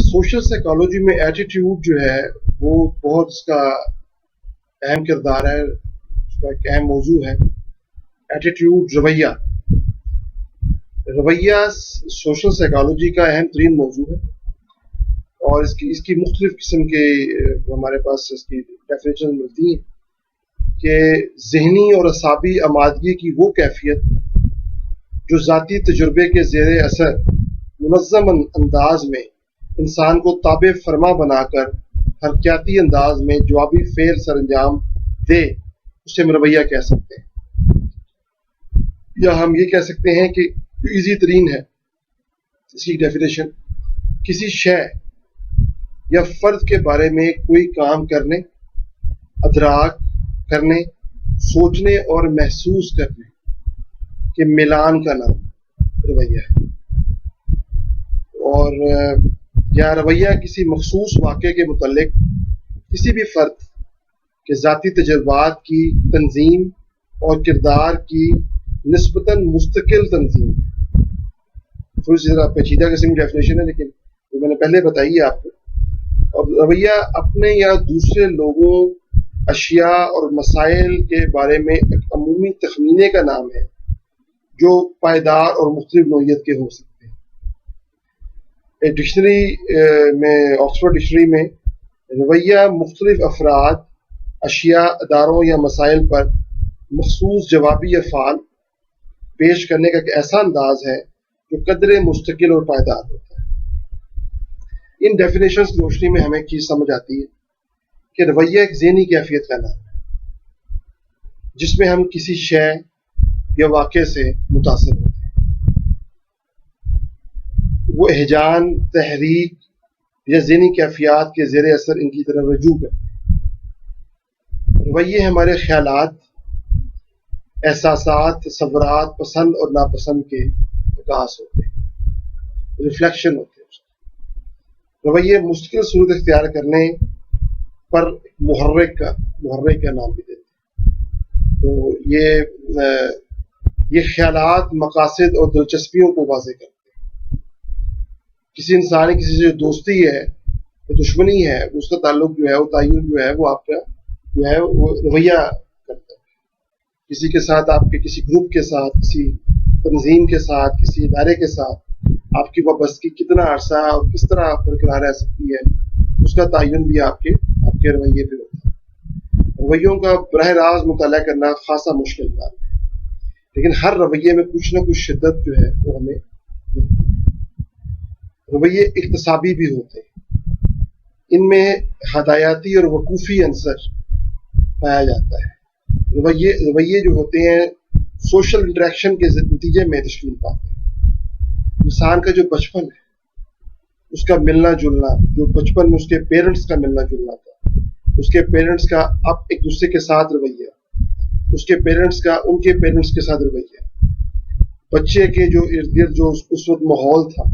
Social psychology میں attitude جو ہے وہ بہت اس کا اہم کردار ہے، اس کا ایک اہم موضوع ہے۔ ایٹیٹیوڈ، رویہ سوشل سائیکالوجی کا اہم ترین موضوع ہے، اور اس کی مختلف قسم کے ہمارے پاس اس کی ڈیفینیشن ملتی ہیں کہ ذہنی اور اعصابی آمادگی کی وہ کیفیت جو ذاتی تجربے کے زیر اثر منظم انداز میں انسان کو تابع فرما بنا کر حرکیاتی انداز میں جوابی فعل سر انجام دے، اسے ہم رویہ کہہ سکتے ہیں۔ یا ہم یہ کہہ سکتے ہیں کہ جو ایزی ترین ہے اس کی ڈیفینیشن، کسی شے یا فرد کے بارے میں کوئی کام کرنے، ادراک کرنے، سوچنے اور محسوس کرنے کے ملان کا نام رویہ ہے۔ اور یا رویہ کسی مخصوص واقعے کے متعلق کسی بھی فرد کے ذاتی تجربات کی تنظیم اور کردار کی نسبتاً مستقل تنظیم ہے۔ تھوڑی سی ذرا پیچیدہ قسم کی ڈیفینیشن ہے، لیکن جو میں نے پہلے بتائی ہے آپ کو۔ اور رویہ اپنے یا دوسرے لوگوں، اشیاء اور مسائل کے بارے میں ایک عمومی تخمینے کا نام ہے جو پائیدار اور مختلف نوعیت کے ہو سکتے ہیں۔ ایک ڈکشنری میں، آکسفورڈ ڈکشنری میں، رویہ مختلف افراد، اشیاء، اداروں یا مسائل پر مخصوص جوابی افعال پیش کرنے کا ایک ایسا انداز ہے جو قدرے مستقل اور پائیدار ہوتا ہے۔ ان ڈیفینیشنز کی روشنی میں ہمیں ایک چیز سمجھ آتی ہے کہ رویہ ایک ذہنی کیفیت کا نام ہے جس میں ہم کسی شے یا واقعے سے متاثر ہوتے ہیں۔ وہ ہیجان، تحریک یا ذہنی کیفیات کے زیر اثر ان کی طرف رجوع کرتے ہیں۔ رویے ہمارے خیالات، احساسات، تصورات، پسند اور ناپسند کے عکاس ہوتے ہیں، ریفلیکشن ہوتے ہیں۔ رویے مستقل صورت اختیار کرنے پر محرک کا نام بھی دیتے ہیں۔ تو یہ خیالات، مقاصد اور دلچسپیوں کو واضح کرتے ہیں۔ کسی انسان کسی سے دوستی ہے، دشمنی ہے، اس کا تعلق جو ہے، وہ تعین جو ہے، وہ آپ کا جو ہے وہ رویہ کرتا ہے۔ کسی کے ساتھ، آپ کے کسی گروپ کے ساتھ، کسی تنظیم کے ساتھ، کسی ادارے کے ساتھ آپ کی وابستگی کتنا عرصہ اور کس طرح برقرار رہ سکتی ہے، اس کا تعین بھی آپ کے رویے پہ ہوتا ہے۔ رویوں کا براہ راست مطالعہ کرنا خاصا مشکل کام ہے، لیکن ہر رویے میں کچھ نہ کچھ شدت جو ہے وہ ہمیں ملتی ہے۔ رویے اقتصابی بھی ہوتے ہیں، ان میں ہدایاتی اور وقوفی عنصر پایا جاتا ہے۔ رویے جو ہوتے ہیں سوشل انٹریکشن کے نتیجے میں تشکیل پاتے ہیں۔ انسان کا جو بچپن ہے، اس کا ملنا جلنا، جو بچپن میں اس کے پیرنٹس کا ملنا جلنا تھا، اس کے پیرنٹس کا اب ایک دوسرے کے ساتھ رویہ، اس کے پیرنٹس کا ان کے پیرنٹس کے ساتھ رویہ، بچے کے جو ارد گرد جو اس وقت ماحول تھا،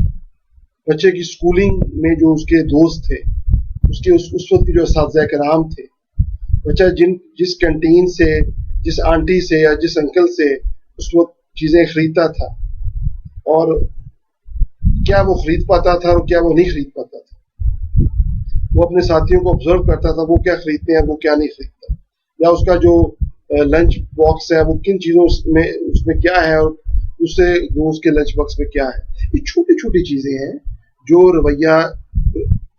بچے کی سکولنگ میں جو اس کے دوست تھے، اس وقت کے جو اساتذہ کرام تھے، بچہ جس کینٹین سے، جس آنٹی سے یا جس انکل سے اس وقت چیزیں خریدتا تھا، اور کیا وہ خرید پاتا تھا اور کیا وہ نہیں خرید پاتا تھا۔ وہ اپنے ساتھیوں کو آبزرو کرتا تھا، وہ کیا خریدتے ہیں، وہ کیا نہیں خریدتا، یا اس کا جو لنچ باکس ہے وہ کن چیزوں اس میں کیا ہے، اور دوسرے دوست کے لنچ باکس میں کیا ہے۔ یہ چھوٹی چھوٹی چیزیں ہیں جو رویہ،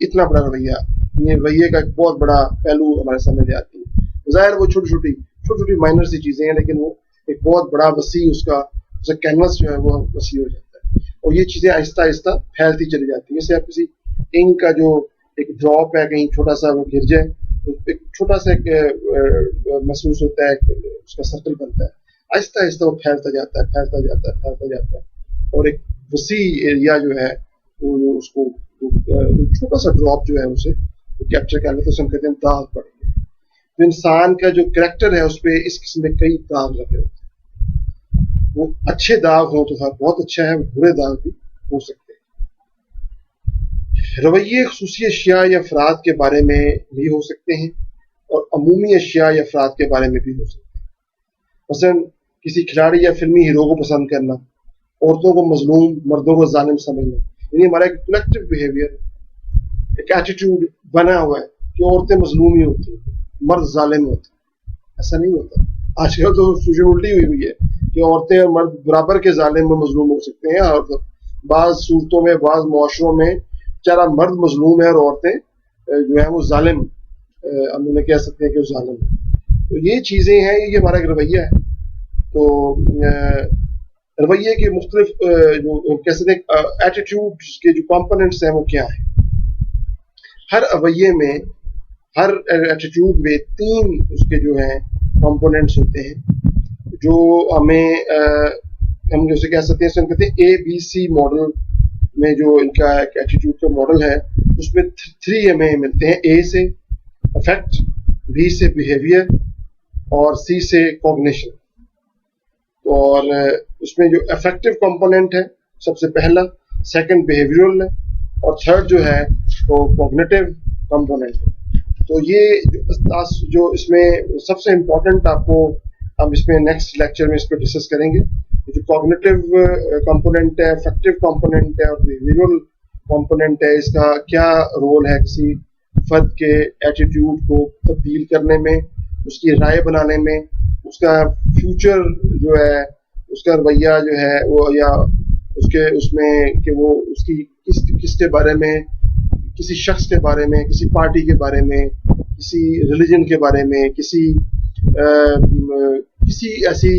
اتنا بڑا رویے کا ایک بہت بڑا پہلو ہمارے سامنے لے آتی ہے۔ ظاہر وہ چھوٹی مائنر سی چیزیں ہیں، لیکن وہ ایک بہت بڑا وسیع اس کا کینوس جو ہے وہ وسیع ہو جاتا ہے، اور یہ چیزیں آہستہ آہستہ پھیلتی چلی جاتی ہیں۔ جیسے آپ کسی انک کا جو ایک ڈراپ ہے، کہیں چھوٹا سا وہ گر جائے، ایک چھوٹا سا محسوس ہوتا ہے، اس کا سرکل بنتا ہے، آہستہ آہستہ وہ پھیلتا جاتا ہے، اور ایک وسیع ایریا جو ہے وہ اس کو چھوٹا سا ڈراپ جو ہے اسے کیپچر کر لیتے، ہم کہتے ہیں داغ پڑ گئے۔ تو انسان کا جو کریکٹر ہے اس پہ اس قسم کے کئی داغ لگے ہوتے ہیں۔ وہ اچھے داغ ہوں تو بہت اچھا ہے، وہ برے داغ بھی ہو سکتے ہیں۔ رویے خصوصی اشیاء یا افراد کے بارے میں بھی ہو سکتے ہیں، اور عمومی اشیاء یا افراد کے بارے میں بھی ہو سکتے ہیں۔ مثلا کسی کھلاڑی یا فلمی ہیرو کو پسند کرنا، عورتوں کو مظلوم، مردوں کو ظالم سمجھنا، یعنی ہمارا ایک کلیکٹیو بیہیویئر ایک ایٹیٹیوڈ بنا ہوا ہے کہ عورتیں مظلوم ہی ہوتی ہیں, مرد ظالم ہوتے ہیں. ایسا نہیں ہوتا. آج کل تو سچویشن الٹی ہوئی ہے کہ عورتیں اور مرد برابر کے ظالم میں مظلوم ہو سکتے ہیں, اور بعض صورتوں میں بعض معاشروں میں بیچارہ مرد مظلوم ہے اور عورتیں جو ہیں وہ ظالم, ہم انہیں کہہ سکتے ہیں کہ وہ ظالم ہے. تو یہ چیزیں ہیں, یہ ہمارا ایک رویہ ہے. تو رویے کے مختلف جو کہہ سکتے ہیں ایٹیٹیوڈ کے جو کمپوننٹس ہیں وہ کیا ہیں. ہر رویے میں, ہر ایٹیٹیوڈ میں 3 اس کے جو ہیں کمپوننٹس ہوتے ہیں جو ہم جیسے کہہ سکتے ہیں, کہتے ہیں ABC ماڈل میں جو ان کا ایک ایٹیٹیوڈ کا ماڈل ہے, اس میں 3 ہمیں ملتے ہیں. A سے افیکٹ, B سے بیہیویئر اور C سے کوگنیشن. اور اس میں جو افیکٹو کمپوننٹ ہے سب سے پہلا, سیکنڈ بیہیویئرل ہے, اور تھرڈ جو ہے وہ کوگنیٹو کمپوننٹ ہے. تو یہ جو اس میں سب سے امپورٹنٹ آپ کو ہم اس میں نیکسٹ لیکچر میں اس پہ ڈسکس کریں گے. جو کوگنیٹو کمپوننٹ ہے, افیکٹو کمپوننٹ ہے اور بیہیویئرل کمپوننٹ ہے, اس کا کیا رول ہے کسی فرد کے ایٹیٹیوڈ کو تبدیل کرنے میں, اس کی رائے بنانے میں, اس کا فیوچر جو ہے اس کا رویہ جو ہے وہ, یا اس میں کہ وہ اس کی کس کے بارے میں, کسی شخص کے بارے میں, کسی پارٹی کے بارے میں, کسی ریلیجن کے بارے میں, کسی ایسی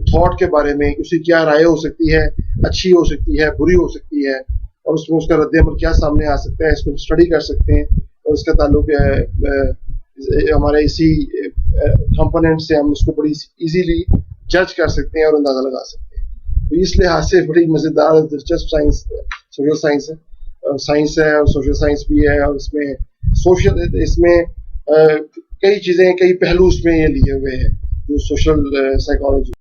تھاٹ کے بارے میں, اس کی کیا رائے ہو سکتی ہے, اچھی ہو سکتی ہے, بری ہو سکتی ہے, اور اس میں اس کا رد عمل کیا سامنے آ سکتا ہے. اس کو اسٹڈی کر سکتے ہیں, اور اس کا تعلق ہمارے اسی کمپوننٹ سے ہم اس کو بڑی ایزیلی جج کر سکتے ہیں اور اندازہ لگا سکتے ہیں. تو اس لحاظ سے بڑی مزیدار اور دلچسپ سوشل سائنس ہے, اور سوشل سائنس بھی ہے, اور اس میں کئی چیزیں, کئی پہلو اس میں یہ لیے ہوئے ہیں جو سوشل سائیکالوجی